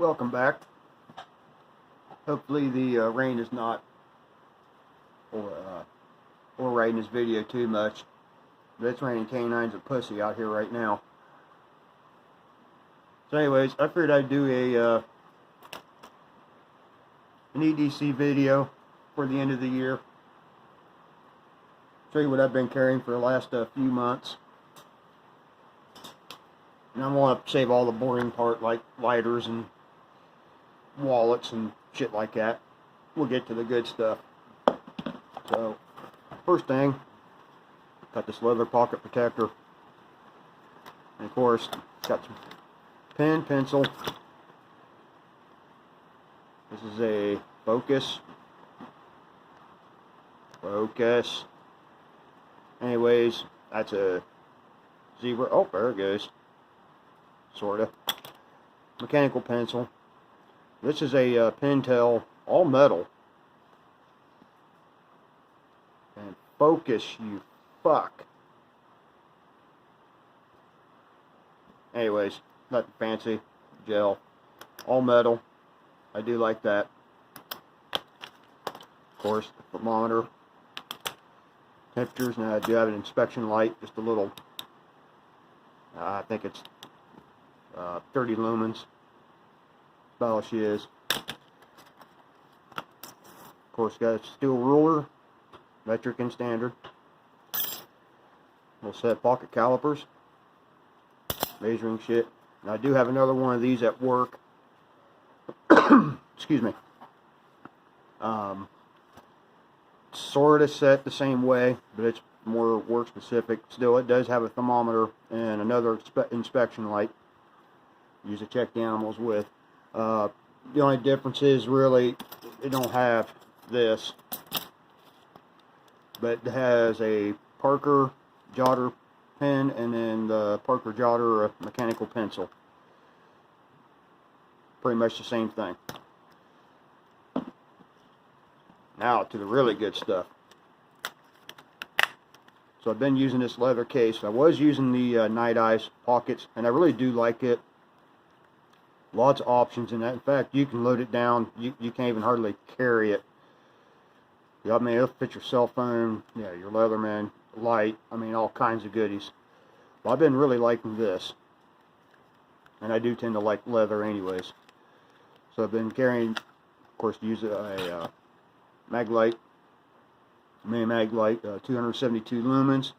Welcome back. Hopefully the rain is not overriding this video too much. But it's raining canines and pussy out here right now. So anyways, I figured I'd do an EDC video for the end of the year. Show you what I've been carrying for the last few months. And I'm going to save all the boring part like lighters and wallets and shit like that. We'll get to the good stuff. So, first thing, got this leather pocket protector. And of course, got some pen, pencil. This is a Focus. Anyways, that's a zebra. Oh, there it goes. Sorta. Mechanical pencil. This is a Pentel, all metal. And focus, you fuck. Anyways, nothing fancy. Gel. All metal. I do like that. Of course, the thermometer. Temperatures. Now I do have an inspection light. Just a little. I think it's 30 lumens. About all she is. Of course, got a steel ruler, metric and standard. Little set of pocket calipers, measuring shit. And I do have another one of these at work. Excuse me. Sort of set the same way, but it's more work specific. Still, it does have a thermometer and another inspection light. Use to check the animals with. The only difference is really it don't have this, but it has a Parker jotter pen and then the Parker jotter mechanical pencil. Pretty much the same thing. Now to the really good stuff. So I've been using this leather case. I was using the Night Eyes pockets, and I really do like it. Lots of options in that. In fact, you can load it down. You can't even hardly carry it. I mean, it'll fit your cell phone, yeah, your Leatherman, light. I mean, all kinds of goodies. Well, I've been really liking this, and I do tend to like leather, anyways. So I've been carrying, of course, use a Maglite, mini Maglite, 272 lumens.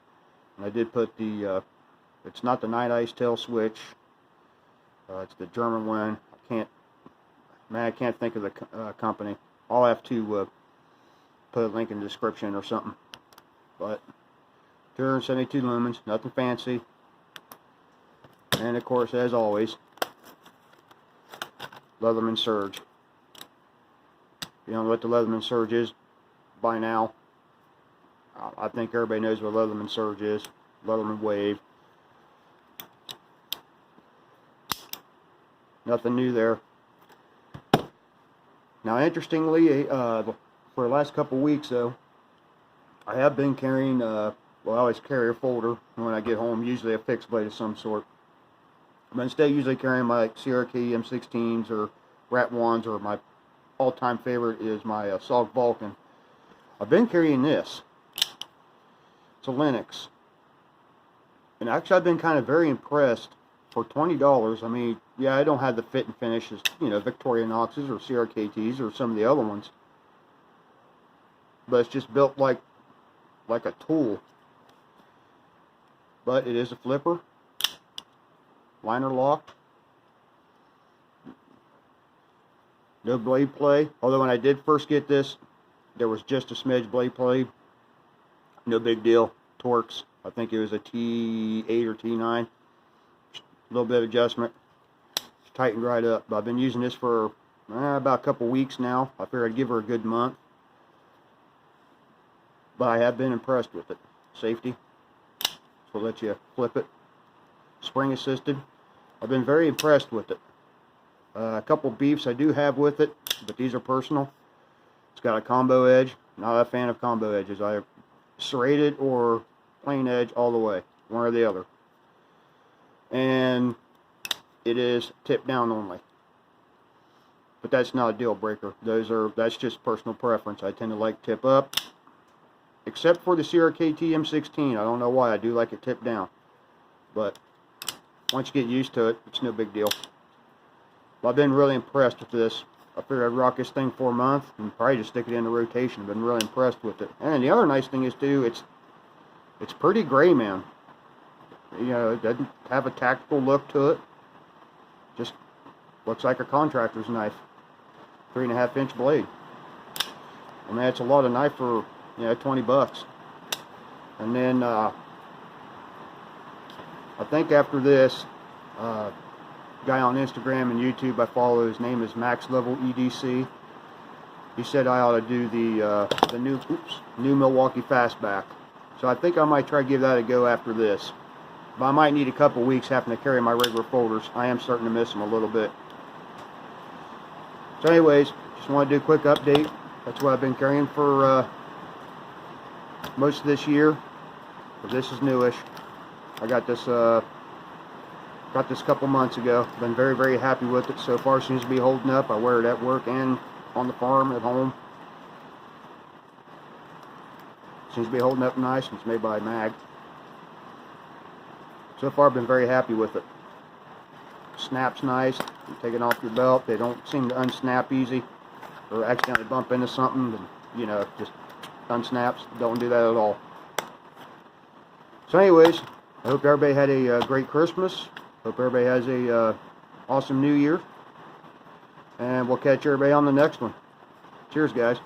And I did put the. It's not the Night Eyes tail switch. It's the German one. I can't think of the company. I'll have to put a link in the description or something. But 272 lumens, nothing fancy. And of course, as always, Leatherman Surge. If you don't know what the Leatherman Surge is by now, I think everybody knows what Leatherman Surge is. Leatherman Wave. Nothing new there. Now, interestingly, for the last couple weeks, though, I have been carrying, well, I always carry a folder when I get home, usually a fixed blade of some sort. But instead, usually carrying my Cherokee M16s or Rat 1s, or my all-time favorite is my Salk Vulcan. I've been carrying this. It's a Linux. And actually, I've been kind of very impressed. For $20, I mean, yeah, I don't have the fit and finish as, you know, Victorinoxes or CRKTs or some of the other ones. But it's just built like a tool. But it is a flipper. Liner locked. No blade play. Although when I did first get this, there was just a smidge blade play. No big deal. Torx. I think it was a T8 or T9. A little bit of adjustment. It's tightened right up. But I've been using this for about a couple weeks now. I figured I'd give her a good month. But I have been impressed with it. Safety. So I'll let you flip it. Spring assisted. I've been very impressed with it. A couple beefs I do have with it, but these are personal. It's got a combo edge. Not a fan of combo edges. I have serrated or plain edge all the way. One or the other. And it is tip down only. but that's not a deal breaker. That's just personal preference. I tend to like tip up, except for the CRKT M16. I don't know why. I do like it tip down, but once you get used to it, it's no big deal. Well, I've been really impressed with this. I figured I'd rock this thing for a month and probably just stick it in the rotation. I've been really impressed with it. And the other nice thing is too, it's pretty gray, man. You know, it doesn't have a tactical look to it. Just looks like a contractor's knife. 3.5-inch blade. I mean, that's a lot of knife for, you know, 20 bucks. And then I think after this, guy on Instagram and YouTube I follow, his name is Max Level EDC. He said I ought to do the new Milwaukee Fastback. So I think I might try to give that a go after this. But I might need a couple weeks having to carry my regular folders. I am starting to miss them a little bit. So anyways, just want to do a quick update. That's what I've been carrying for most of this year. But this is newish. I got this a couple months ago. Been very, very happy with it so far. Seems to be holding up. I wear it at work and on the farm at home. Seems to be holding up nice. It's made by Mag. So far I've been very happy with it. Snaps nice. You take it off your belt. They don't seem to unsnap easy. Or accidentally bump into something and, you know, just unsnaps. Don't do that at all. So anyways, I hope everybody had a great Christmas. Hope everybody has a awesome New Year. And we'll catch everybody on the next one. Cheers, guys.